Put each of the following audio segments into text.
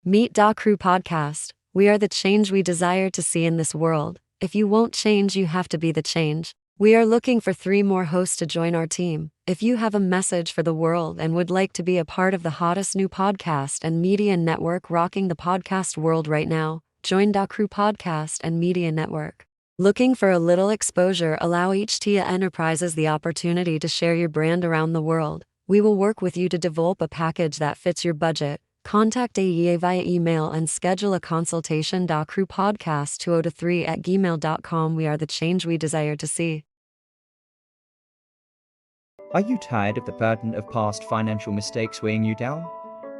Meet DACREW Podcast. We are the change we desire to see in this world. If you won't change, you have to be the change. We are looking for 3 more hosts to join our team. If you have a message for the world and would like to be a part of the hottest new podcast and media network rocking the podcast world right now, join DACREW Podcast and Media Network. Looking for a little exposure? Allow IHEART Enterprises the opportunity to share your brand around the world. We will work with you to develop a package that fits your budget. Contact AEA via email and schedule a consultation. DACREWPODCAST 2003@gmail.com. We are the change we desire to see. Are you tired of the burden of past financial mistakes weighing you down?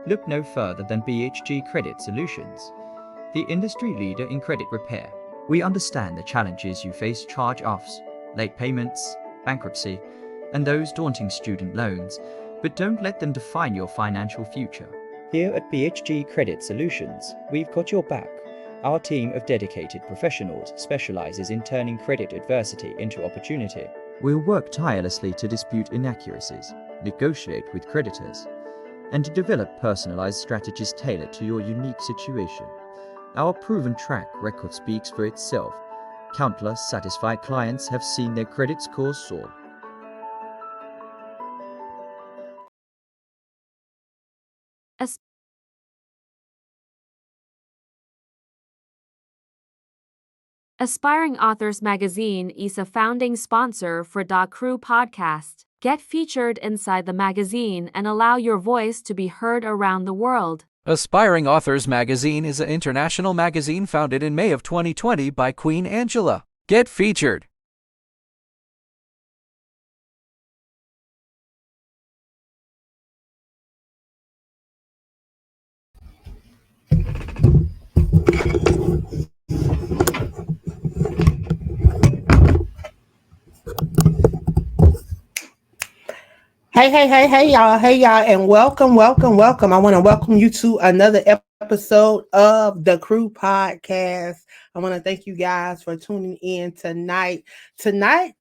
Look no further than BHG Credit Solutions, the industry leader in credit repair. We understand the challenges you face: charge-offs, late payments, bankruptcy, and those daunting student loans, but don't let them define your financial future. Here at BHG Credit Solutions, we've got your back. Our team of dedicated professionals specializes in turning credit adversity into opportunity. We'll work tirelessly to dispute inaccuracies, negotiate with creditors, and to develop personalized strategies tailored to your unique situation. Our proven track record speaks for itself. Countless satisfied clients have seen their credit scores soar. Aspiring Authors Magazine is a founding sponsor for DACREW Podcast. Get featured inside the magazine and allow your voice to be heard around the world. Aspiring Authors Magazine is an international magazine founded in May of 2020 by Queen Angela. Get featured. Hey, y'all, and welcome. I want to welcome you to another episode of the Crew Podcast. I want to thank you guys for tuning in tonight. Tonight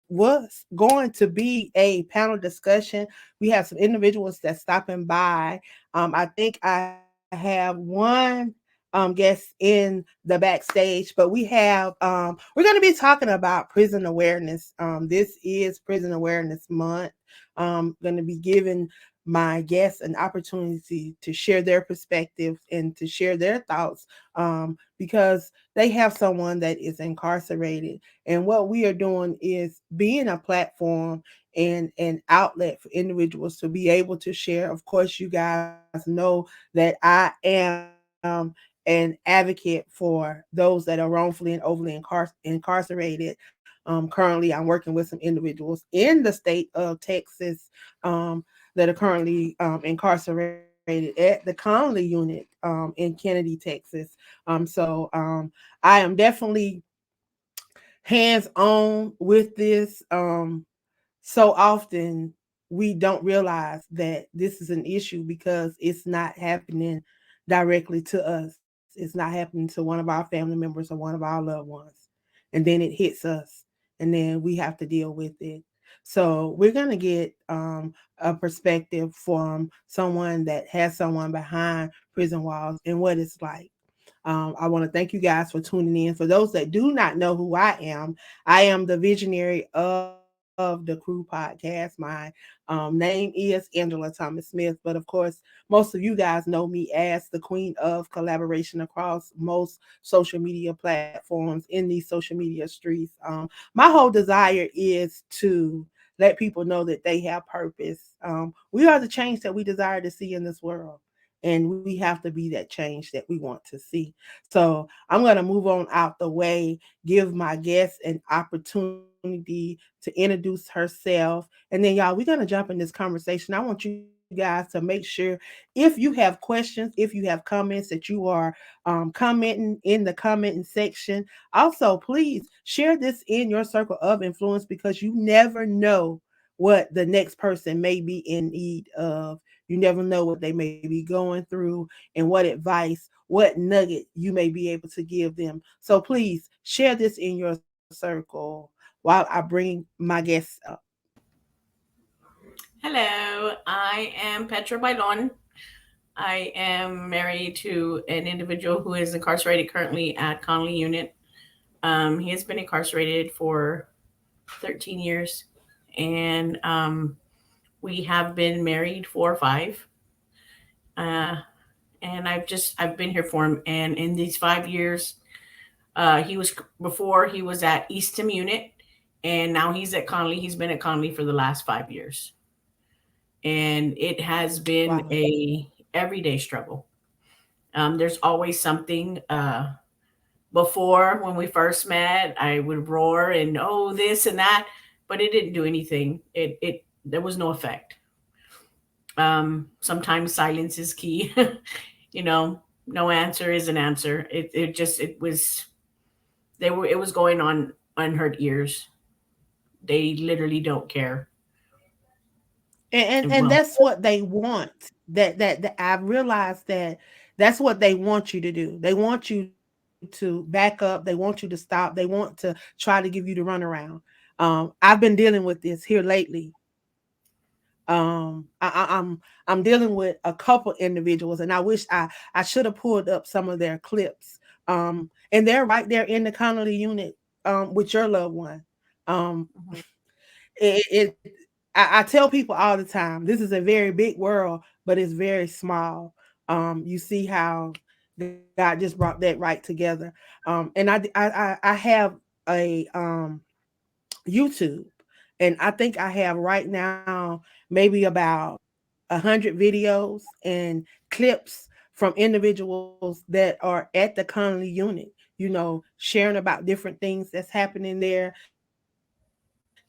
was going to be a panel discussion. We have some individuals that's stopping by. I think I have one guest in the backstage, but we have we're going to be talking about prison awareness. This is Prison Awareness Month. Going to be giving my guests an opportunity to share their perspective and to share their thoughts because they have someone that is incarcerated. And what we are doing is being a platform and an outlet for individuals to be able to share. Of course, you guys know that I am an advocate for those that are wrongfully and overly incarcerated. Currently, I'm working with some individuals in the state of Texas that are currently incarcerated at the Conley unit in Kennedy, Texas. So I am definitely hands-on with this. So often we don't realize that this is an issue because it's not happening directly to us. It's not happening to one of our family members or one of our loved ones. And then it hits us, and then we have to deal with it. So we're going to get a perspective from someone that has someone behind prison walls and what it's like. I want to thank you guys for tuning in. For those that do not know who I am the visionary of the Crew Podcast. My name is Angela Thomas Smith, but of course, most of you guys know me as the queen of collaboration across most social media platforms in these social media streets. My whole desire is to let people know that they have purpose. We are the change that we desire to see in this world. And we have to be that change that we want to see. So I'm going to move on out the way, give my guest an opportunity to introduce herself. And then, y'all, we're going to jump in this conversation. I want you guys to make sure if you have questions, if you have comments, that you are commenting in the commenting section. Also, please share this in your circle of influence because you never know what the next person may be in need of. You never know what they may be going through and what advice, what nugget you may be able to give them. So please share this in your circle while I bring my guests up. Hello, I am Petra Bailon. I am married to an individual who is incarcerated currently at Conley Unit. He has been incarcerated for 13 years, and we have been married for 5. Uh, and I've been here for him. And in these 5 years, he was before he was at Eastham Unit, and now he's at Conley. He's been at Conley for the last 5 years, and it has been Wow. a everyday struggle. There's always something. Before, when we first met, I would roar and oh this and that, but it didn't do anything. It there was no effect. Sometimes silence is key. you know, no answer is an answer. It was it was going on unheard ears. They literally don't care. And Well, that's what they want. That I've realized that that's what they want you to do. They want you to back up. They want you to stop. They want to try to give you the runaround. I've been dealing with this here lately. I'm dealing with a couple individuals, and I wish I should have pulled up some of their clips. And they're right there in the Connolly unit with your loved one. Um, mhm. it I tell people all the time, this is a very big world, but it's very small. You see how God just brought that right together. And I have a YouTube, and I think I have right now maybe about 100 videos and clips from individuals that are at the Connolly unit, sharing about different things that's happening there,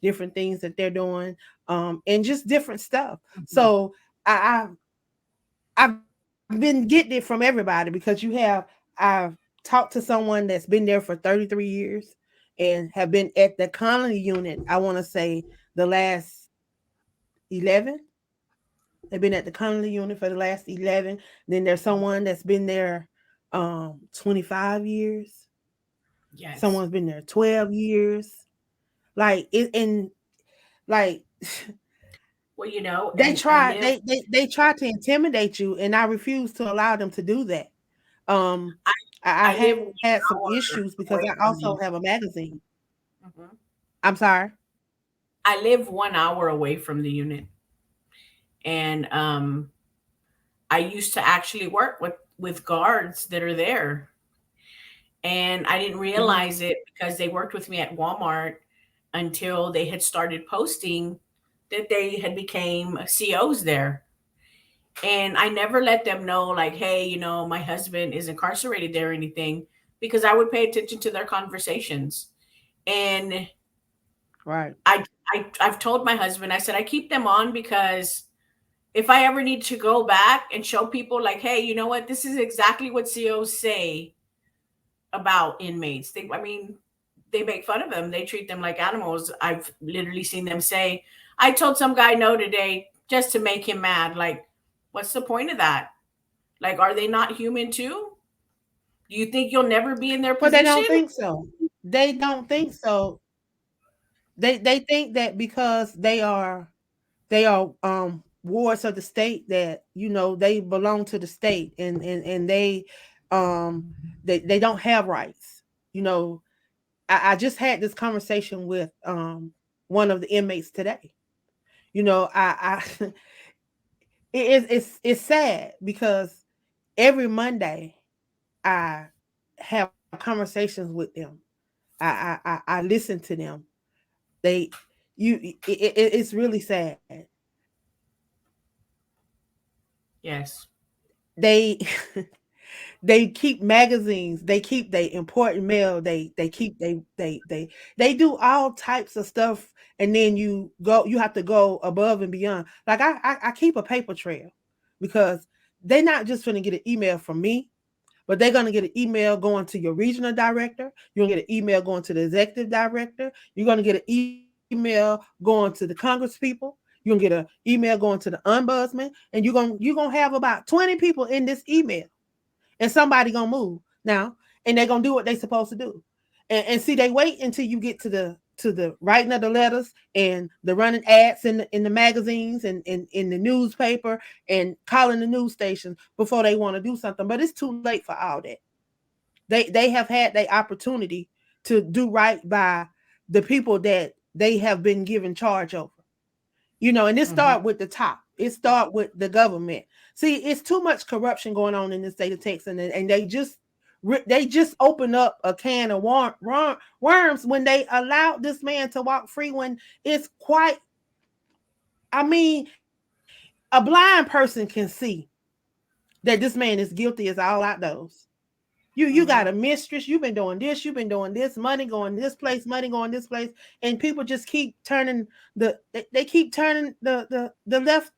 different things that they're doing, and just different stuff. So I've been getting it from everybody because I've talked to someone that's been there for 33 years and have been at the Connolly unit, I want to say the last 11. They've been at the Connolly unit for the last 11. Then there's someone that's been there 25 years. Yes. Someone's been there 12 years. Like it and like Well, you know, they and I try live they try to intimidate you, and I refuse to allow them to do that. Um I I I had live some 1 hour issues because I away also from have a you. magazine. Mhm. I'm sorry. I live 1 hour away from the unit, and I used to actually work with guards that are there, and I didn't Mhm. realize it because they worked with me at Walmart until they had started posting that they had became COs there. And I never let them know, like, hey, my husband is incarcerated there or anything, because I would pay attention to their conversations. And Right. I've told my husband, I said, I keep them on because if I ever need to go back and show people, like, hey, you know what, this is exactly what COs say about inmates. They make fun of them. They treat them like animals. I've literally seen them say, I told some guy no today just to make him mad. Like, what's the point of that? Like, are they not human too? Do you think you'll never be in their But they position? don't think so. They don't think so. They think that because they are wards of the state, that they belong to the state, and um they don't have rights. you know I just had this conversation with one of the inmates today. I it's sad because every Monday I have conversations with them. I listen to them. They it's really sad. Yes. They they keep magazines, they keep they important mail, they keep they do all types of stuff, and then you have to go above and beyond. Like I keep a paper trail because they're not just going to get an email from me, but they're going to get an email going to your regional director. You're going to get an email going to the executive director. You're going to get an email going to the Congress people. You're going to get an email going to the ombudsman, and you're going to have about 20 people in this email, and somebody gonna move now, and they're gonna do what they supposed to do. And see, they wait until you get to to the writing of the letters and the running ads in the magazines and in the newspaper and calling the news stations before they want to do something. But it's too late for all that. They have had their opportunity to do right by the people that they have been given charge over. And it start with the top. It start with the government. See, it's too much corruption going on in the state of Texas, and they just open up a can of worms when they allowed this man to walk free, when it's quite, I mean, a blind person can see that this man is guilty as all outdoors. You got a mistress, you've been doing this, money going this place, and people just keep turning the left.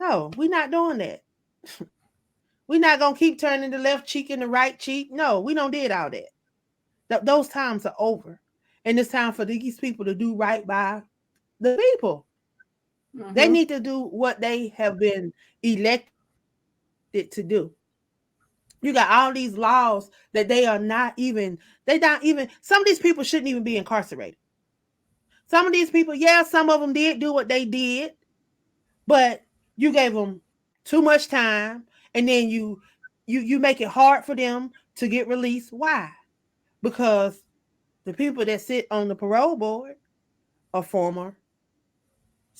No, we're not doing that. We're not gonna keep turning the left cheek and the right cheek. No, we don't did all that. Those times are over. And it's time for these people to do right by the people. They need to do what they have been elected to do. You got all these laws that some of these people shouldn't even be incarcerated. Some of these people, some of them did do what they did, but you gave them too much time, and then you make it hard for them to get released. Why? Because the people that sit on the parole board are former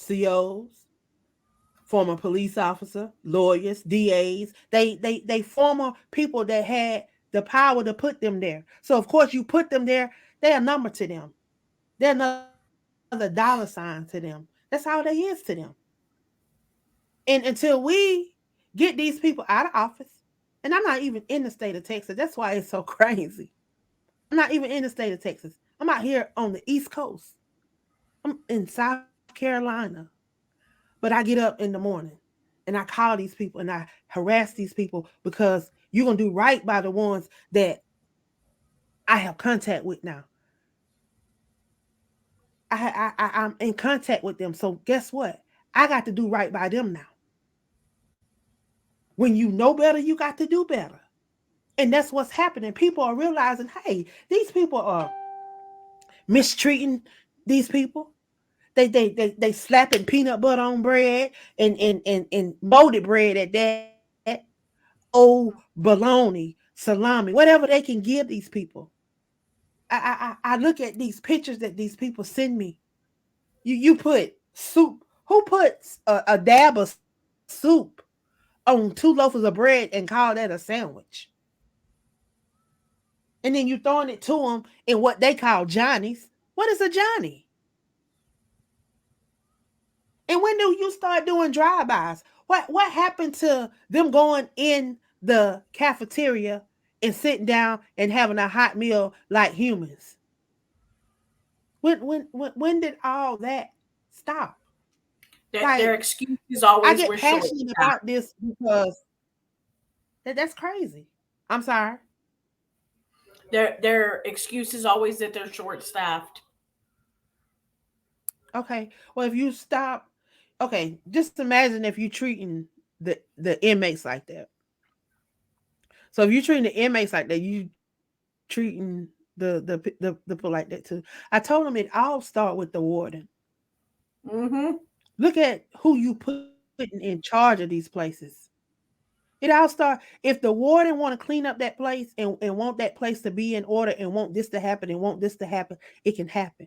COs, former police officer, lawyers, DAs. They former people that had the power to put them there. So of course you put them there, they're a number to them. They're another dollar sign to them. That's all they is to them. And until we get these people out of office, and I'm not even in the state of Texas. That's why it's so crazy. I'm not even in the state of Texas. I'm out here on the East Coast. I'm in South Carolina. But I get up in the morning and I call these people and I harass these people because you're going to do right by the ones that I have contact with now. I'm in contact with them. So guess what? I got to do right by them now. When you know better, you got to do better. And that's what's happening. People are realizing, hey, these people are mistreating these people. They slapping peanut butter on bread and molded bread at that. Old bologna, salami, whatever they can give these people. I look at these pictures that these people send me. You put soup. Who puts a dab of soup on 2 loaves of bread and call that a sandwich? And then you throwing it to them in what they call Johnny's. What is a Johnny? And when do you start doing drive-bys? What happened to them going in the cafeteria and sitting down and having a hot meal like humans? When did all that stop? Their excuse is always, I get passionate about this because that's crazy. I'm sorry. Their excuse is always that they're short-staffed. Okay. Well, if you stop, okay, just imagine if you're treating the inmates like that. So if you're treating the inmates like that, you treating the people like that too. I told them it all start with the warden. Look at who you putting in charge of these places. It all start if the warden want to clean up that place and want that place to be in order and want this to happen and want this to happen, it can happen.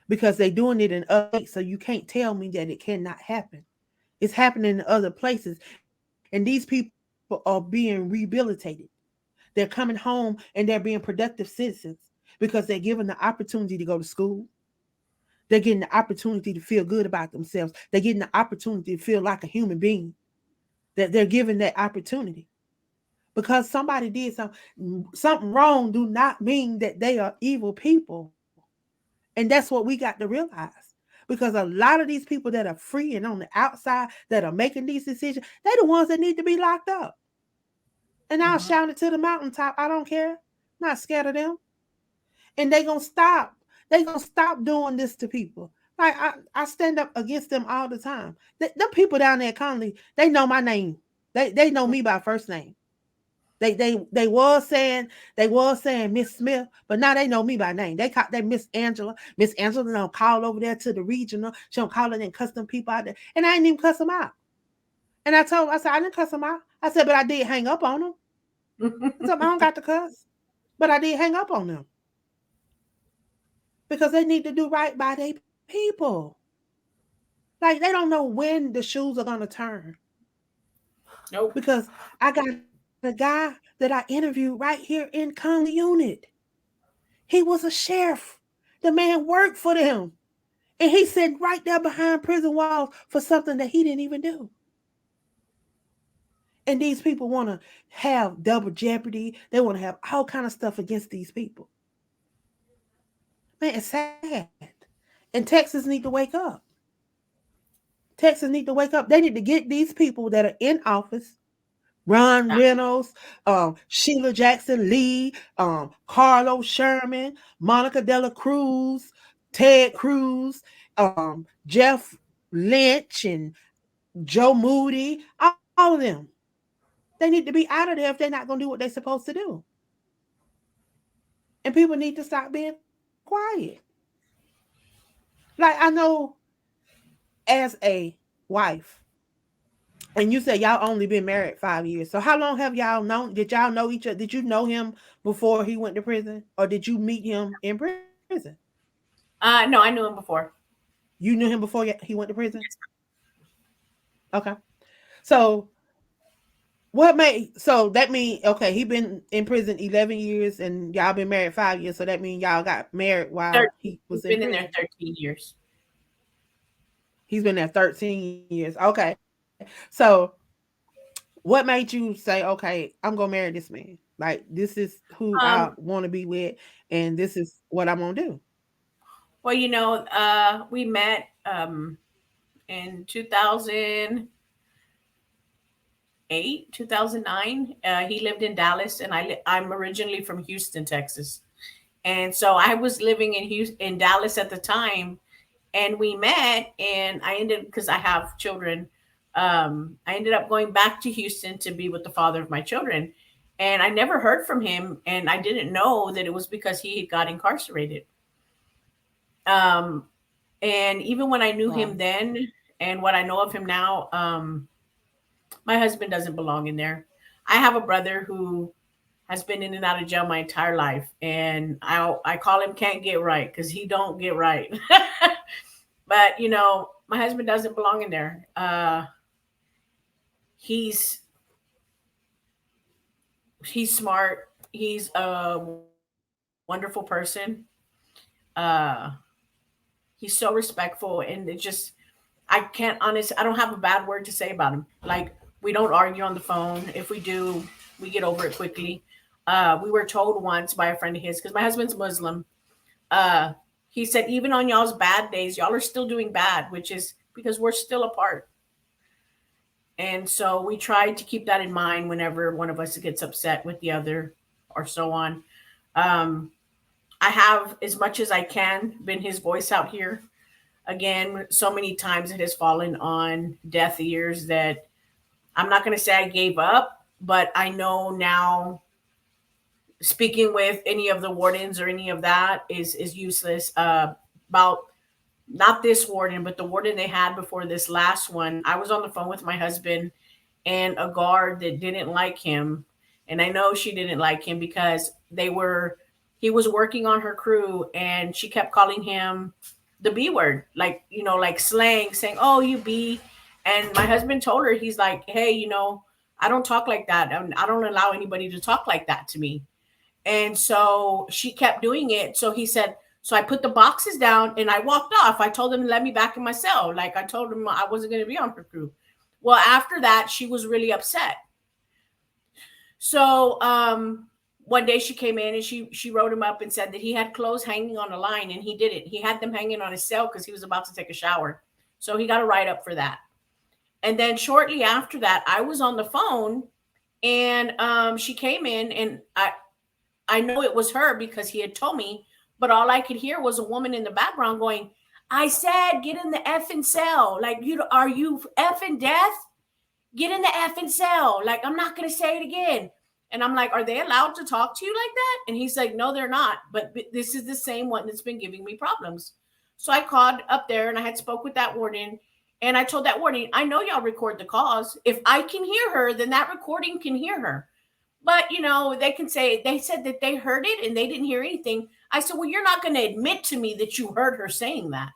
Because they're doing it in other places, so you can't tell me that it cannot happen. It's happening in other places. And these people are being rehabilitated. They're coming home and they're being productive citizens because they're given the opportunity to go to school. They're getting the opportunity to feel good about themselves. They're getting the opportunity to feel like a human being. That they're given that opportunity. Because somebody did something wrong do not mean that they are evil people. And that's what we got to realize. Because a lot of these people that are free and on the outside that are making these decisions, they're the ones that need to be locked up. And I'll shout it to the mountaintop. I don't care. I'm not scared of them. And they're going to stop. They're going to stop doing this to people. Like I stand up against them all the time. Them people down there at Conley, they know my name. They know me by first name. They was saying Miss Smith, but now they know me by name. They Miss Angela. Miss Angela don't call over there to the regional. She don't call it and cuss them people out there. And I didn't even cuss them out. And I told him, I said, I didn't cuss them out. I said, but I did hang up on them. I said, I don't got to cuss. But I did hang up on them. Because they need to do right by their people. Like, they don't know when the shoes are going to turn. Nope. Because I got a guy that I interviewed right here in Conley Unit. He was a sheriff. The man worked for them. And he sat right there behind prison walls for something that he didn't even do. And these people want to have double jeopardy. They want to have all kind of stuff against these people. Man, it's sad. And Texas need to wake up. Texas need to wake up. They need to get these people that are in office, Ron Reynolds, Sheila Jackson Lee, Carlos Sherman, Monica De La Cruz, Ted Cruz, Jeff Lynch, and Joe Moody, all of them. They need to be out of there if they're not going to do what they're supposed to do. And people need to stop being quiet. Like, I know as a wife, and you said y'all only been married 5 years. So how long have y'all known? Did y'all know each other? Did you know him before he went to prison? Or did you meet him in prison? No, I knew him before. You knew him before he went to prison? Okay. So that means, okay, he been in prison 11 years and y'all been married 5 years. So that means y'all got married while he was in prison. He's been in there 13 years. He's been there 13 years. Okay. So what made you say, okay, I'm going to marry this man? Like, this is who I want to be with, and this is what I'm going to do. Well, we met in 2008, 2009. He lived in Dallas, and I'm originally from Houston, Texas. And so I was living in Dallas at the time, and we met, and because I have children, I ended up going back to Houston to be with the father of my children. And I never heard from him, and I didn't know that it was because he got incarcerated. And even when I knew him then and what I know of him now, my husband doesn't belong in there. I have a brother who has been in and out of jail my entire life, and I call him can't get right because he don't get right. But my husband doesn't belong in there. He's smart. He's a wonderful person. He's so respectful, and I don't have a bad word to say about him. Like, we don't argue on the phone. If we do, we get over it quickly. We were told once by a friend of his, because my husband's Muslim, he said, even on y'all's bad days, y'all are still doing bad, which is because we're still apart. And so we try to keep that in mind whenever one of us gets upset with the other or so on. I have, as much as I can, been his voice out here. Again, so many times it has fallen on deaf ears that I'm not going to say I gave up, but I know now speaking with any of the wardens or any of that is useless. About not this warden, but the warden they had before this last one. I was on the phone with my husband and a guard that didn't like him. And I know she didn't like him because he was working on her crew, and she kept calling him the B word, like slang, saying, "Oh, you B." And my husband told her, he's like, "Hey, I don't talk like that. I don't allow anybody to talk like that to me." And so she kept doing it. So he said, so I put the boxes down and I walked off. I told him to let me back in my cell. Like, I told him I wasn't going to be on her crew. Well, after that, she was really upset. So one day she came in and she wrote him up and said that he had clothes hanging on a line, and he didn't. He had them hanging on his cell because he was about to take a shower. So he got a write-up for that. And then shortly after that, I was on the phone, and she came in, and I know it was her because he had told me, but all I could hear was a woman in the background going, "I said, get in the effing cell. Like, are you effing deaf? Get in the effing cell. Like, I'm not going to say it again." And I'm like, are they allowed to talk to you like that? And he's like, no, they're not. But this is the same one that's been giving me problems. So I called up there and I had spoke with that warden. And I told that warden, I know y'all record the calls. If I can hear her, then that recording can hear her. But, they can say, they said that they heard it and they didn't hear anything. I said, well, you're not going to admit to me that you heard her saying that.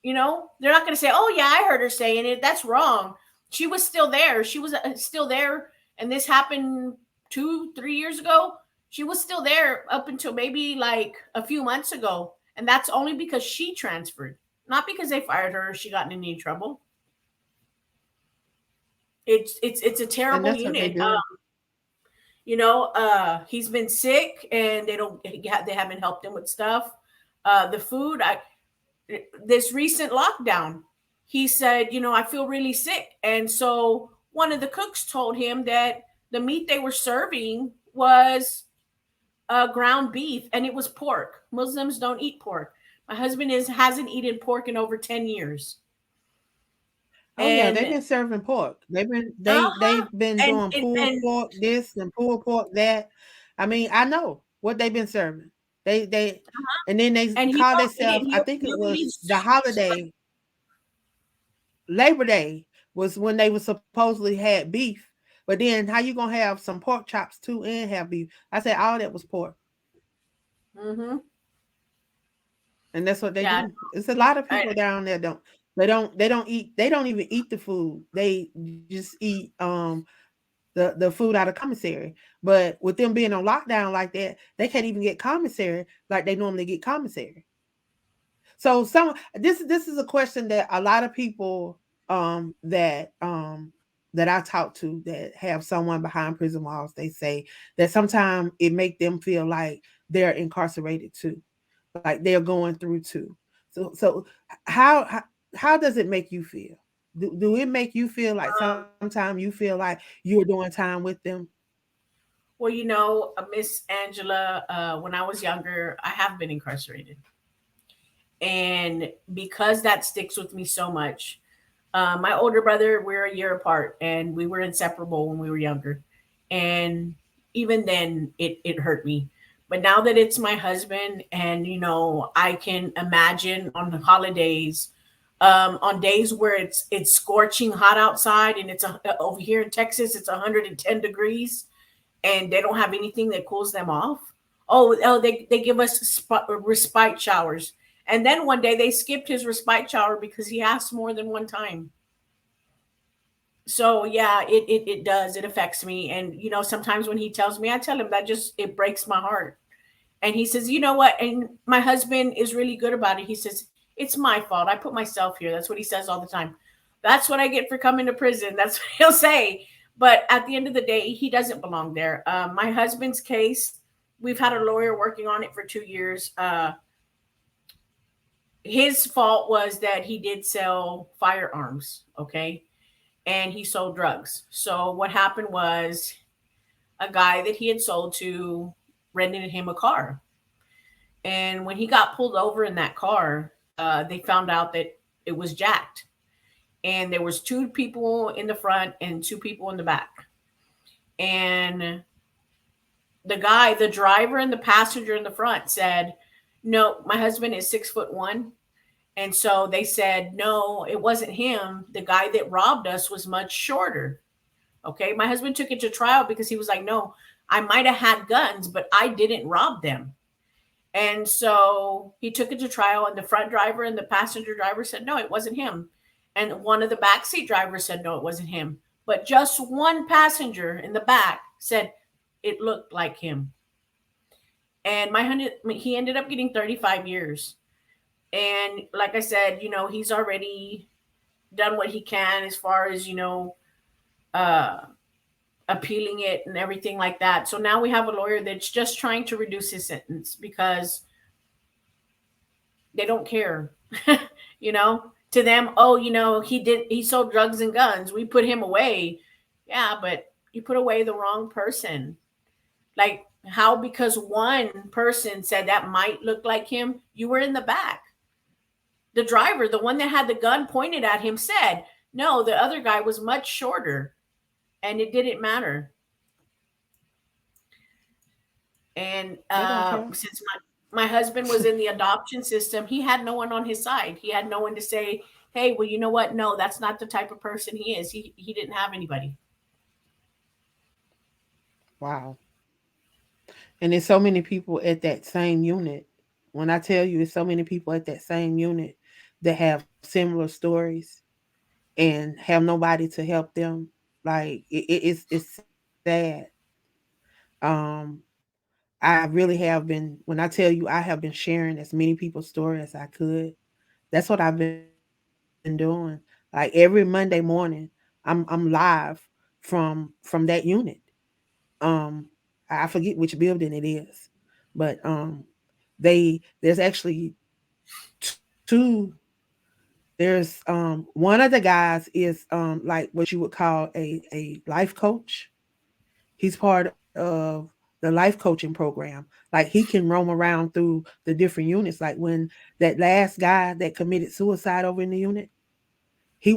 They're not going to say, oh, yeah, I heard her saying it. That's wrong. She was still there. She was still there. And this happened 2-3 years ago. She was still there up until maybe like a few months ago. And that's only because she transferred, not because they fired her or she got in any trouble. It's a terrible unit. He's been sick and they haven't helped him with stuff. The food, this recent lockdown, he said, I feel really sick. And so one of the cooks told him that the meat they were serving was ground beef and it was pork. Muslims don't eat pork. My husband hasn't eaten pork in over 10 years. Oh yeah, they've been serving pork. They've been doing pulled pork this and pulled pork that. I mean, I know what they've been serving. They and then they call themselves. I think it was the holiday. Labor Day was when they were supposedly had beef, but then how you gonna have some pork chops too and have beef? I said all that was pork. Mm-hmm. And that's what they do. It's a lot of people down there they don't even eat the food. They just eat the food out of commissary. But with them being on lockdown like that, they can't even get commissary like they normally get commissary. So this is a question that a lot of people that I talk to that have someone behind prison walls, they say that sometimes it make them feel like they're incarcerated too, like they're going through too. So how does it make you feel? Do it make you feel like sometimes you feel like you're doing time with them? Well, Miss Angela, when I was younger, I have been incarcerated. And because that sticks with me so much, my older brother, we're a year apart and we were inseparable when we were younger. And even then it hurt me. But now that it's my husband and, I can imagine on the holidays, on days where it's scorching hot outside and it's over here in Texas, it's 110 degrees and they don't have anything that cools them off. They give us respite showers. And then one day they skipped his respite shower because he asked more than one time. So yeah, it does. It affects me. And, sometimes when he tells me, I tell him that it breaks my heart. And he says, you know what? And my husband is really good about it. He says, it's my fault. I put myself here. That's what he says all the time. That's what I get for coming to prison. That's what he'll say. But at the end of the day, he doesn't belong there. My husband's case, we've had a lawyer working on it for 2 years. His fault was that he did sell firearms. Okay. And he sold drugs. So what happened was a guy that he had sold to rented him a car. And when he got pulled over in that car, they found out that it was jacked. And there was 2 people in the front and 2 people in the back. And the driver and the passenger in the front said, no, my husband is 6'1". And so they said, no, it wasn't him. The guy that robbed us was much shorter. Okay. My husband took it to trial because he was like, no, I might have had guns, but I didn't rob them. And so he took it to trial and the front driver and the passenger driver said, no, it wasn't him. And one of the backseat drivers said, no, it wasn't him. But just one passenger in the back said it looked like him. And he ended up getting 35 years. And like I said, he's already done what he can as far as, appealing it and everything like that. So now we have a lawyer that's just trying to reduce his sentence because they don't care, to them. He sold drugs and guns. We put him away. Yeah, but you put away the wrong person. Like how, because one person said that might look like him, you were in the back. The driver, the one that had the gun pointed at him, said, no, the other guy was much shorter and it didn't matter. And They don't care. since my husband was in the adoption system, he had no one on his side. He had no one to say, "Hey, well, you know what? No, that's not the type of person he is." He didn't have anybody. Wow. And there's so many people at that same unit. When I tell you, it's so many people at that same unit that have similar stories and have nobody to help them. Like it's sad. Um, I really have been. When I tell you, I have been sharing as many people's story as I could. That's what I've been doing. Like every Monday morning, I'm live from that unit. Um, I forget which building it is, but there's actually two. One of the guys is like what you would call a life coach. He's part of the life coaching program. Like he can roam around through the different units. Like when that last guy that committed suicide over in the unit,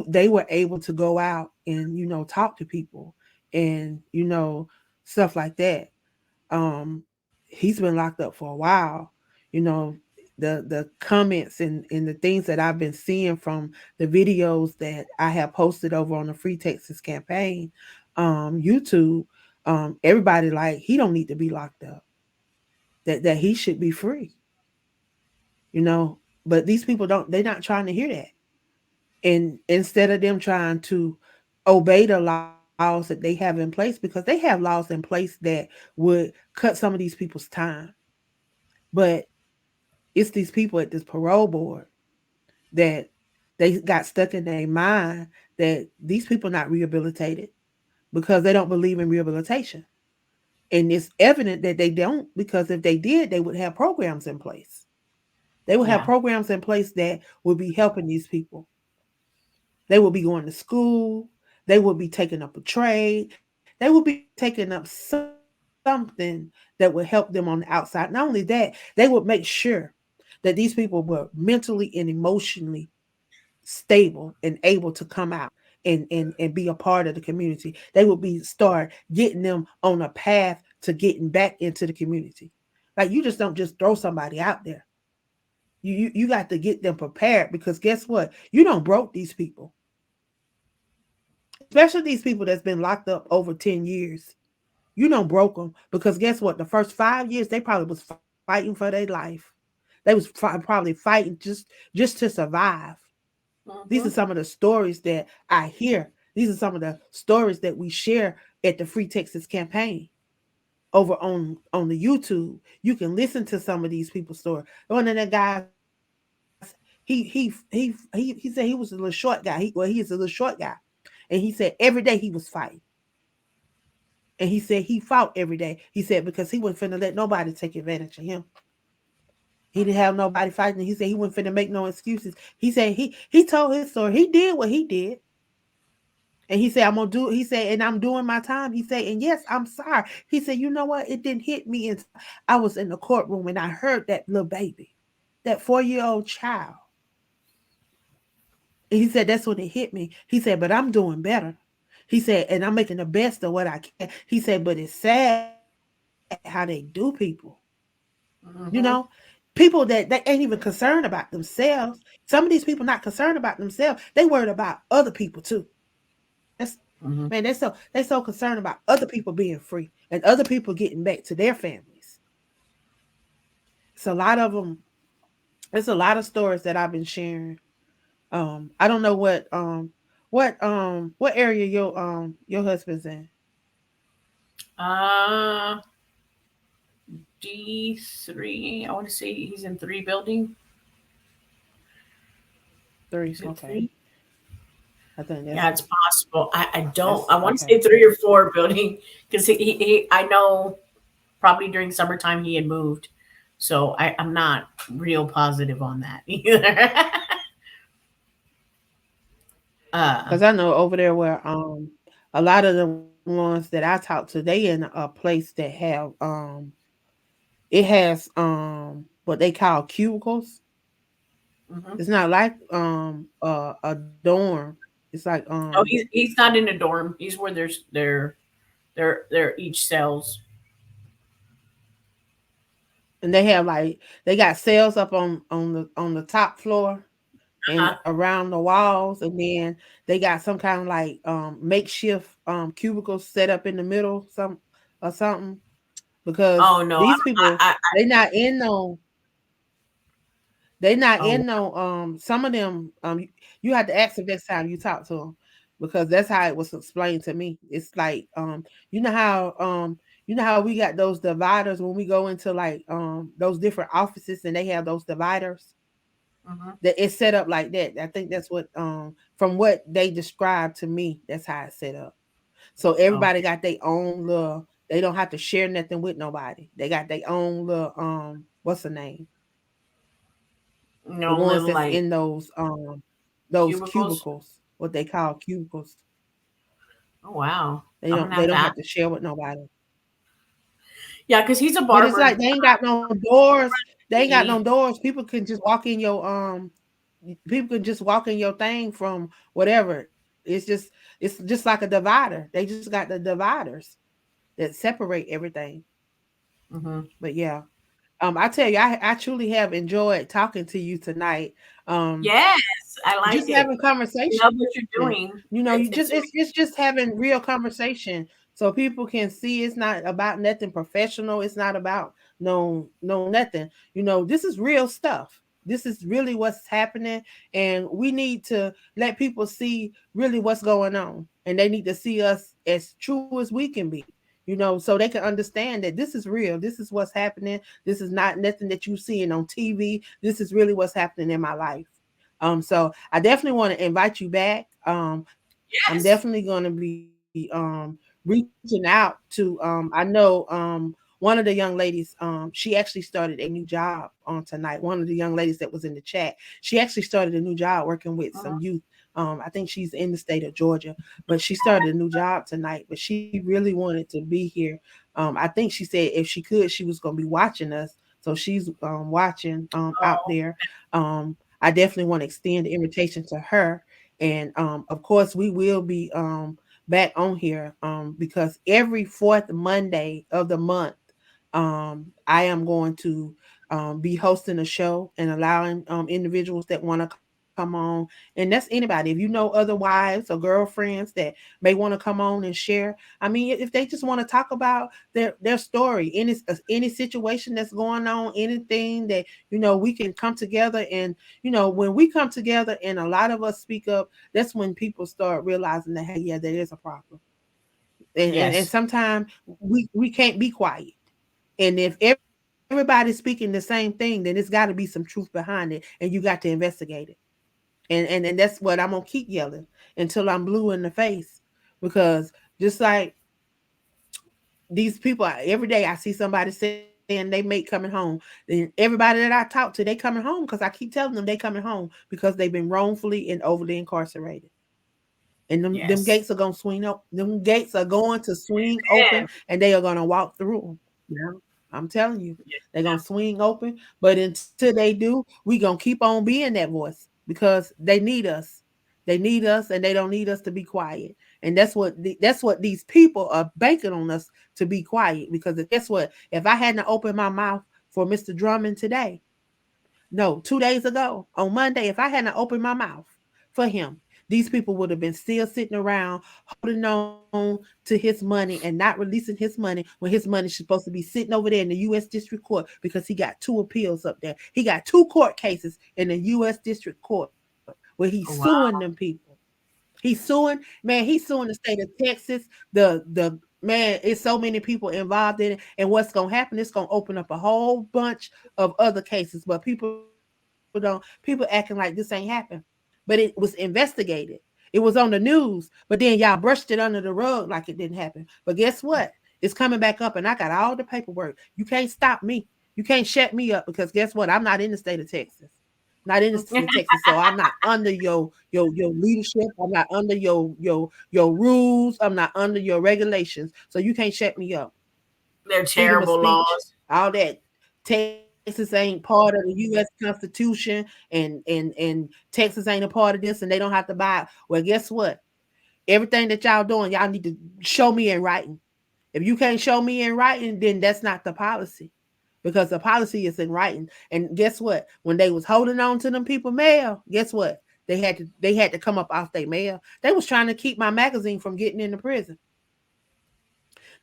they were able to go out and talk to people and stuff like that. um he's been locked up for a while. you know the comments and the things that I've been seeing from the videos that I have posted over on the Free Texas campaign YouTube. Everybody like he don't need to be locked up, that he should be free. you know but these people don't, they're not trying to hear that. And instead of them trying to obey the laws that they have in place, because they have laws in place that would cut some of these people's time, but it's these people at this parole board that they got stuck in their mind that these people not rehabilitated because they don't believe in rehabilitation. And it's evident that they don't, because if they did, they would have programs in place. They would have Yeah. programs in place that would be helping these people. They would be going to school. They would be taking up a trade. They would be taking up something that would help them on the outside. Not only that, they would make sure that these people were mentally and emotionally stable and able to come out and be a part of the community. They would be start getting them on a path to getting back into the community. Like you just don't just throw somebody out there. You got to get them prepared, because guess what? You don't broke these people, especially these people that's been locked up over 10 years. You don't broke them, because guess what? The first 5 years they probably was fighting for their life. They was probably fighting just to survive. These are Hmm. some of the stories that I hear. These are some of the stories that we share at the Free Texas campaign over on the YouTube. You can listen to some of these people's story. One of the guys, he said he was a little short guy. He is a little short guy, and he said every day he was fighting. And he said he fought every day. He said because he wasn't finna let nobody take advantage of him. He didn't have nobody fighting. He said he wasn't finna make no excuses. He said he told his story. He did what he did. And he said, I'm gonna do, he said, and I'm doing my time. He said, and yes, I'm sorry. He said, you know what? It didn't hit me. And I was in the courtroom and I heard that little baby, that 4-year-old child. And he said, that's when it hit me. He said, but I'm doing better. He said, and I'm making the best of what I can. He said, but it's sad how they do people. You know, Hmm. people that they ain't even concerned about themselves. Some of these people not concerned about themselves. They worried about other people too. That's Hmm. man, they're so concerned about other people being free and other people getting back to their families. It's a lot of them. There's a lot of stories that I've been sharing. I don't know what area your husband's in. Uh, D3. I want to say he's in three building. Three. Is it Okay, three? I think Yeah, it's possible. I don't. that's I want to okay. say three or four building because I know probably during summertime he had moved, so I'm not real positive on that either. uh, Because I know over there where a lot of the ones that I talk to, they in a place that have it has what they call cubicles. mhm. It's not like a dorm. It's like Oh, he's not in a dorm. He's where there's they're each cells. and they got cells up on the top floor and Uh-huh. around the walls, and then they got some kind of like makeshift cubicles set up in the middle, some or something, because Oh no, these people they not in no oh some of them you have to ask them next time you talk to them, because that's how it was explained to me. It's like you know how we got those dividers when we go into like those different offices and they have those dividers mhm. that it's set up like that. I think that's what from what they described to me, that's how it's set up. So everybody Okay. got their own little, they don't have to share nothing with nobody. They got their own little what's the name? The No ones little that's like in those cubicles. cubicles, what they call cubicles. Oh wow, They I'm don't gonna they have don't to. have to share with nobody. Yeah, because he's a But it's barber. like they ain't got no doors. They ain't got no He, doors. People can just walk in your people can just walk in your thing from whatever. It's just like a divider. They just got the dividers that separate everything. mhm. But yeah. I tell you, I truly have enjoyed talking to you tonight. Um, Yes, I like just it. having I conversation. love what you're doing. You know, you just It's it's just having real conversation so people can see it's not about nothing professional. It's not about no nothing. You know, this is real stuff. This is really what's happening, and we need to let people see really what's going on, and they need to see us as true as we can be. You know, so they can understand that this is real. This is what's happening. This is not nothing that you seeing on TV. This is really what's happening in my life. So I definitely want to invite you back. I'm yes. definitely going to be reaching out to I know one of the young ladies she actually started a new job on tonight. One of the young ladies that was in the chat, she actually started a new job working with Mhm. some youth. I think she's in the state of Georgia, but she started a new job tonight. But she really wanted to be here. I think she said if she could, she was going to be watching us. So she's watching out Oh, there. I definitely want to extend the invitation to her, and of course we will be back on here because every fourth Monday of the month I am going to be hosting a show and allowing individuals that want to come on, and that's anybody. If you know other wives or girlfriends that may want to come on and share, I mean, if they just want to talk about their story, any situation that's going on, anything that we can come together. And when we come together and a lot of us speak up, that's when people start realizing that, hey, yeah, there is a problem. And yes. sometimes we can't be quiet. And if everybody's speaking the same thing, then it's got to be some truth behind it, and you got to investigate it. And that's what I'm gonna keep yelling until I'm blue in the face, because just like these people, every day I see somebody saying they may coming home, and everybody that I talk to, they coming home because I keep telling them they coming home because they've been wrongfully and overly incarcerated. And them Yes. gates are gonna swing up. Them gates are going to swing open, Man. and they are gonna walk through them. Yeah, I'm telling you, Yes, they're gonna ma'am. swing open. But until they do, we gonna keep on being that voice because they need us. They need us, and they don't need us to be quiet. And that's what these people are banking on us to be quiet. Because guess what? If I hadn't opened my mouth for Mr. Drummond today, no, 2 days ago on Monday, if I hadn't opened my mouth for him, these people would have been still sitting around holding on to his money and not releasing his money when his money is supposed to be sitting over there in the U.S. District Court, because he got two appeals up there. He got two court cases in the U.S. District Court where he's Oh, suing them wow. people. He's suing, man. He's suing the state of Texas. The man, it's so many people involved in it. And what's gonna happen? It's gonna open up a whole bunch of other cases. But people acting like this ain't happened. But it was investigated. It was on the news. But then y'all brushed it under the rug like it didn't happen. But guess what? It's coming back up, and I got all the paperwork. You can't stop me. You can't shut me up, because guess what? I'm not in the state of Texas. Not in the state of Texas, so I'm not under your leadership. I'm not under your rules. I'm not under your regulations. So you can't shut me up. They're Freedom of terrible speech, laws. all that. Texas ain't part of the U.S. Constitution, and Texas ain't a part of this, and they don't have to buy it. Well, guess what? Everything that y'all doing, y'all need to show me in writing. If you can't show me in writing, then that's not the policy. because the policy is in writing. And guess what? When they was holding on to them people mail, guess what? They had to come up off their mail. They was trying to keep my magazine from getting into prison.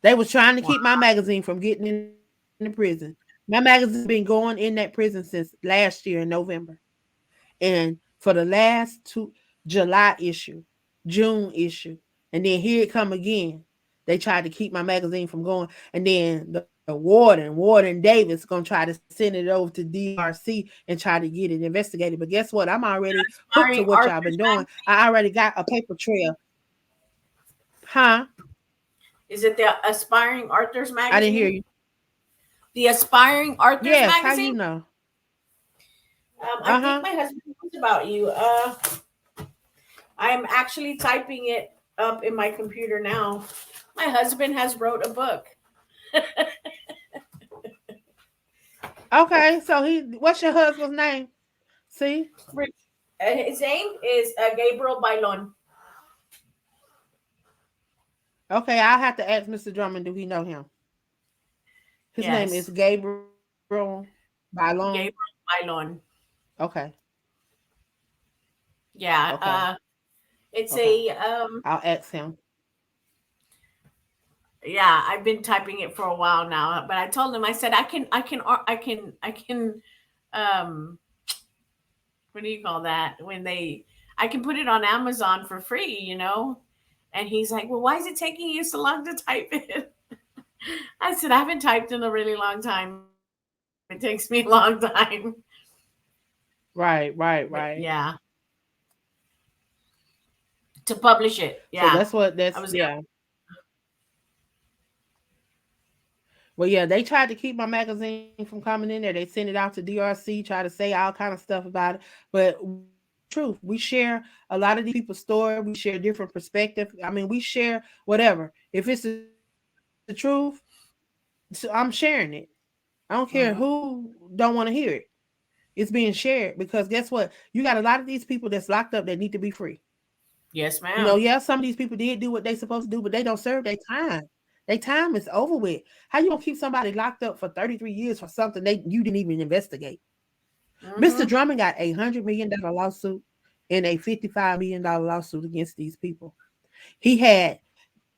They was trying to Wow. keep my magazine from getting into prison. My magazine been going in that prison since last year in November. And for the last two July issue, June issue, and then here it come again. They tried to keep my magazine from going, and then the warden Davis, gonna try to send it over to DRC and try to get it investigated. But guess what? I'm already hooked to Aspiring what y'all been Arthur's doing. Magazine. I already got a paper trail. Huh? Is it the Aspiring Arthur's I didn't hear Magazine? you. The Aspiring Arthur's Yes. How you Magazine? know? I Uh think huh. my husband knows about you. I'm actually typing it up in my computer now. My husband has wrote a book. Okay. So what's your husband's name? See? His name is Gabriel Bailon. Okay. I'll have to ask Mr. Drummond. Do he know him? His name is Yes, Gabriel Bailon. Gabriel Bailon. Okay. Yeah. Okay. It's Okay. a I'll ask him. yeah. I've been typing it for a while now, but I told him, I said, I can what do you call that I can put it on Amazon for free. And he's like, well, why is it taking you so long to type it? I said, I haven't typed in a really long time. It takes me a long time. Right. But yeah, to publish it. So Yeah. I was yeah. Well, yeah, they tried to keep my magazine from coming in there. They sent it out to DRC, try to say all kind of stuff about it. But truth, we share a lot of these people's story. We share different perspective. I mean, we share whatever. If it's the truth, so I'm sharing it. I don't care who don't want to hear it. It's being shared because guess what? You got a lot of these people that's locked up that need to be free. Yes, ma'am. Yeah, some of these people did do what they supposed to do, but they don't serve their time. Their time is over with. How you gonna keep somebody locked up for 33 years for something you didn't even investigate? Mr. Drummond got $100 million lawsuit and a $55 million lawsuit against these people. He had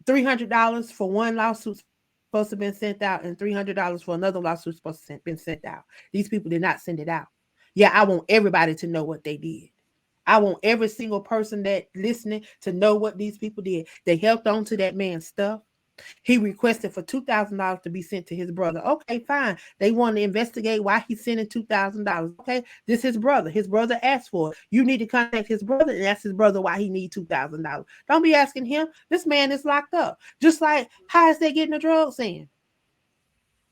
$300 for one lawsuit supposed to have been sent out, and $300 for another lawsuit supposed to have been sent out. These people did not send it out. Yeah, I want everybody to know what they did. I want every single person that listening to know what these people did. They held on to that man's stuff. He requested for $2,000 to be sent to his brother. Okay, fine. They want to investigate why he's sending $2,000. Okay, this is his brother. His brother asked for it. You need to contact his brother and ask his brother why he needs $2,000. Don't be asking him. This man is locked up. Just like, how is they getting the drugs in?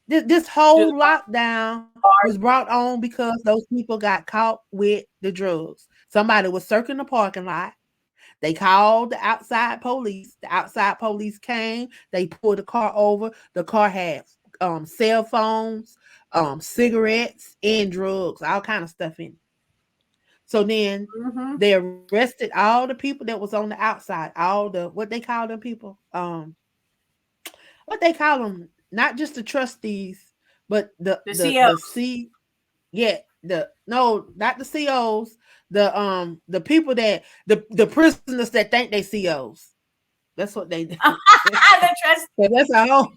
This whole lockdown was brought on because those people got caught with the drugs. Somebody was circling the parking lot. They called the outside police. The outside police came. They pulled the car over. The car had cell phones, cigarettes, and drugs, all kind of stuff in it. So then they arrested all the people that was on the outside. All the what they call them people. What they call them? Not just the trustees, but the C. Yeah, not the COs. The people that the prisoners that think they COs. That's what they do. That's a whole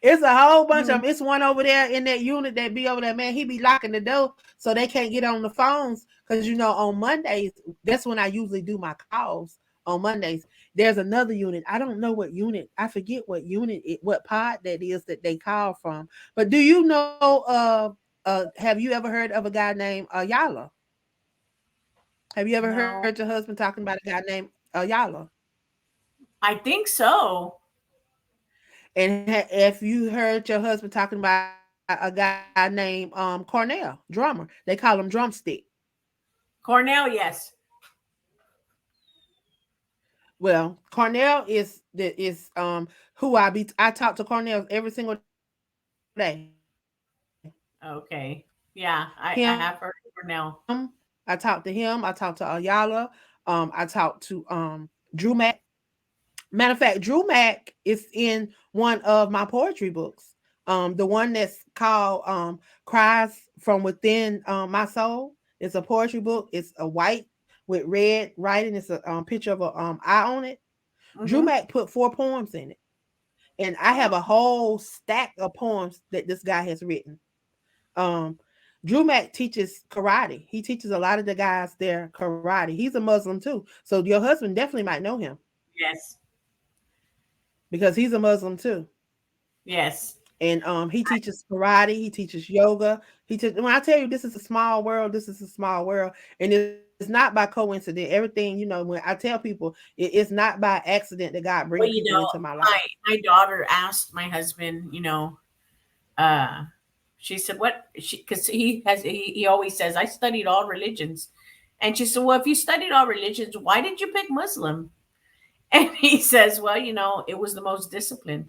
it's a whole bunch of them. It's one over there in that unit that be over there, man. He be locking the door so they can't get on the phones. Because on Mondays, that's when I usually do my calls on Mondays. There's another unit. I don't know what unit. I forget what unit what pod that is that they call from. But do you know have you ever heard of a guy named Ayala? Have you ever heard your husband talking about a guy named Ayala? I think so. And if you heard your husband talking about a guy named Cornell, drummer, they call him Drumstick. Cornell, yes. Well, Cornell is who I talk to Cornell every single day. Okay. Yeah, I have heard of Cornell. I talked to him. I talked to Ayala. I talked to Drew Mack. Matter of fact, Drew Mack is in one of my poetry books. The one that's called Cries from Within My Soul. It's a poetry book. It's a white with red writing. It's a picture of a eye on it. Drew Mm-hmm. Mack put 4 poems in it. And I have a Oh, whole stack of poems that this guy has written. Um, Drew Mack teaches karate. He teaches a lot of the guys there karate. He's a Muslim too. So your husband definitely might know him yes. because he's a Muslim too. Yes. And he teaches karate, he teaches yoga. When I tell you this is a small world, this is a small world. And it's not by coincidence. Everything, when I tell people, it's not by accident that God bring Well, people into my life. my daughter asked my husband, uh, she said, "What?" Because he always says, "I studied all religions," and she said, "Well, if you studied all religions, why did you pick Muslim?" And he says, "Well, it was the most disciplined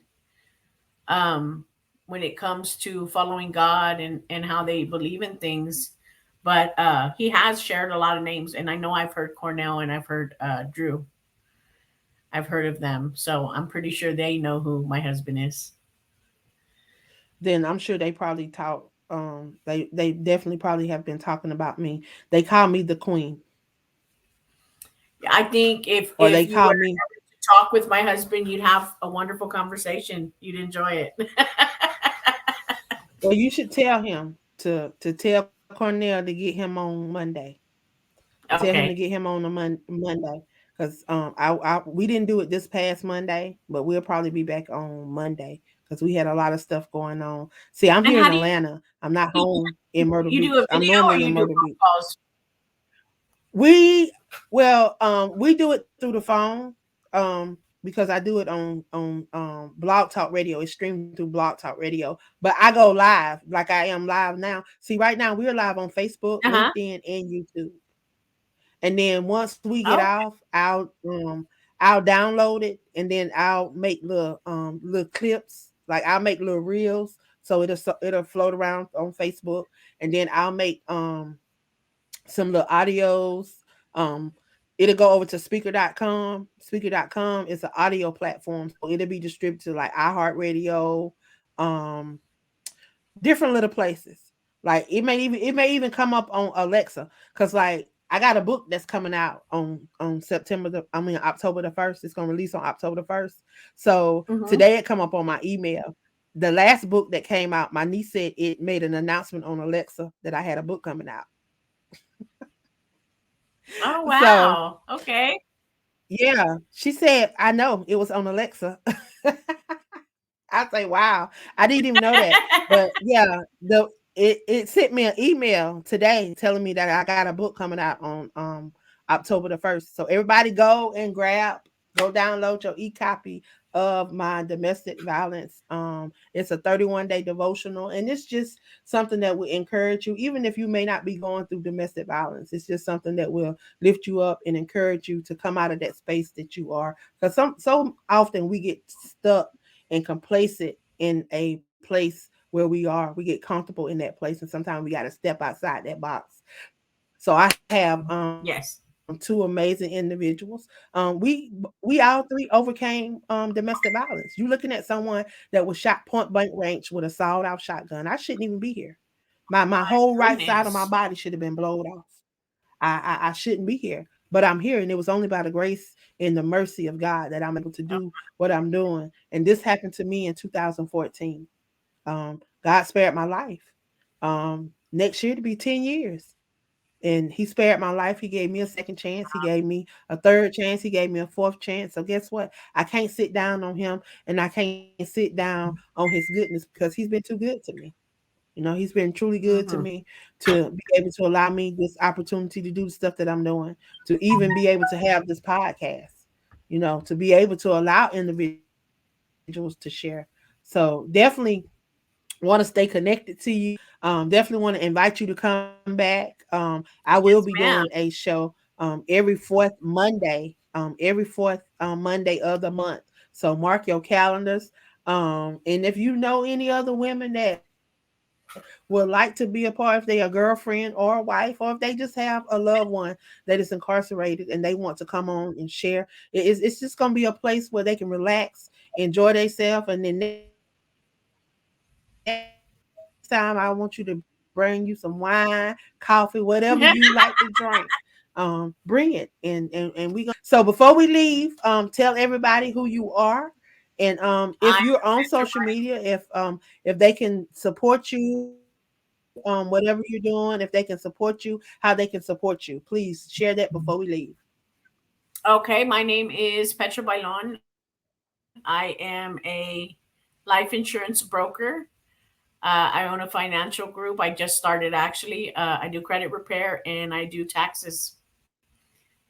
um, when it comes to following God and how they believe in things." But he has shared a lot of names, and I know I've heard Cornell and I've heard Drew. I've heard of them, so I'm pretty sure they know who my husband is. Then I'm sure they probably talk. They definitely probably have been talking about me. They call me the queen, I think if or they you were call me. to talk with my husband, you'd have a wonderful conversation. You'd enjoy it. Well, you should tell him to tell Cornell to get him on Monday. Tell him to Okay. get him on the Monday, because I we didn't do it this past Monday, but we'll probably be back on Monday because we had a lot of stuff going on. See, I'm And here how in do you Atlanta. I'm not home in Myrtle you do a Beach. I'm video or normally in you do Myrtle phone Beach. calls? We we do it through the phone, because I do it on Blog Talk Radio. It's streamed through Blog Talk Radio, but I go live like I am live now. See, right now we're live on Facebook, Uh-huh. LinkedIn, and YouTube. And then once we get Oh, off, I'll download it, and then I'll make little clips. Like I'll make little reels, so it'll float around on Facebook, and then I'll make some little audios. Um, it'll go over to speaker.com. Speaker.com is an audio platform, so it'll be distributed to like iHeartRadio, um, different little places. Like it may even come up on Alexa, because like I got a book that's coming out on October the 1st. It's gonna release on October the 1st. So hmm. today it come up on my email. The last book that came out, my niece said it made an announcement on Alexa that I had a book coming out. Oh, So wow. Okay. yeah, she said, I know it was on Alexa. I say, wow, I didn't even know that. But yeah, it sent me an email today telling me that I got a book coming out on October the 1st. So everybody go download your e-copy of my domestic violence. It's a 31-day devotional, and it's just something that will encourage you, even if you may not be going through domestic violence. It's just something that will lift you up and encourage you to come out of that space that you are. Because so often we get stuck and complacent in a place where we get comfortable in that place, and sometimes we got to step outside that box. So I have Yes. two amazing individuals. We all three overcame domestic violence. You looking at someone that was shot point blank range with a sawed off shotgun. I shouldn't even be here. My whole right side of my Goodness. body should have been blown off. I shouldn't be here, but I'm here, and it was only by the grace and the mercy of God that I'm able to Oh, do what I'm doing. And this happened to me in 2014. God spared my life. Next year to be 10 years. And he spared my life. He gave me a second chance. He gave me a third chance. He gave me a fourth chance. So guess what? I can't sit down on him, and I can't sit down on his goodness, because he's been too good to me. He's been truly good to hmm. me, to be able to allow me this opportunity to do the stuff that I'm doing, to even be able to have this podcast, to be able to allow individuals to share. So definitely want to stay connected to you. Definitely want to invite you to come back. I will be doing Yes, a ma'am. show every fourth Monday of the month. So mark your calendars. And if you know any other women that would like to be a part, if they a girlfriend or a wife, or if they just have a loved one that is incarcerated and they want to come on and share, it's just gonna be a place where they can relax, enjoy themselves, and then next thing you know, they can be a part of the conversation. time I want you to bring you some wine, coffee, whatever you like to drink. Bring it, and we gonna. So before we leave, tell everybody who you are, and if I'm you're on Petra social media, if they can support you, whatever you're doing, if they can support you, how they can support you. Please share that before we leave. Okay, my name is Petra Bailon. I am a life insurance broker. I own a financial group. I just started actually. I do credit repair and I do taxes.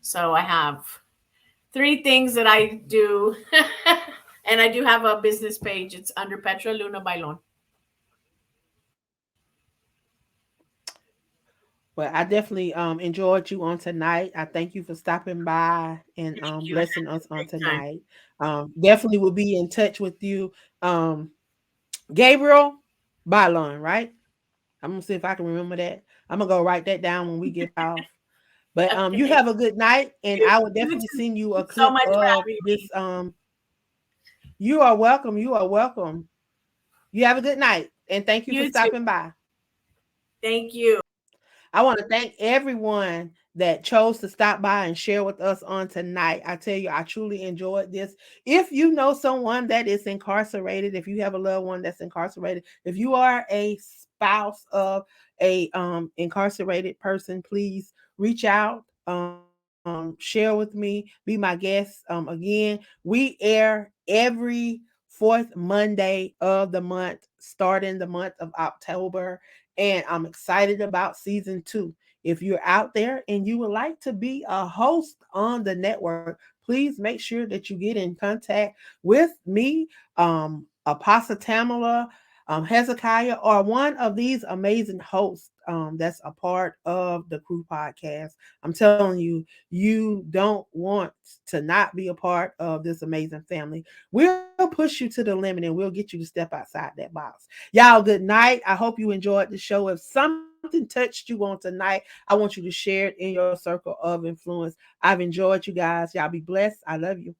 So I have three things that I do. And I do have a business page. It's under Petra Luna Bailon. Well, I definitely enjoyed you on tonight. I thank you for stopping by and Thank you. I blessing had us a on great time. tonight. Definitely will be in touch with you. Gabriel Bylon, right? I'm gonna see if I can remember that. I'm gonna go write that down when we get off. But you Okay. have a good night, and I will You definitely too. send you Thank a you so clip much for of having this. me. You are welcome. You are welcome. You have a good night, and thank you for You too. stopping by. Thank you. I want to thank everyone that chose to stop by and share with us on tonight. I tell you, I truly enjoyed this. If you know someone that is incarcerated, if you have a loved one that's incarcerated, if you are a spouse of a incarcerated person, please reach out. Share with me, be my guest. Again, we air every fourth Monday of the month, starting the month of October, and I'm excited about season 2. If you're out there and you would like to be a host on the network, please make sure that you get in contact with me, Apostle Tamala, Hezekiah, or one of these amazing hosts that's a part of the Crew Podcast. I'm telling you, you don't want to not be a part of this amazing family. We'll push you to the limit and we'll get you to step outside that box. Y'all, good night. I hope you enjoyed the show. If something touched you on tonight, I want you to share it in your circle of influence. I've enjoyed you guys. Y'all be blessed. I love you.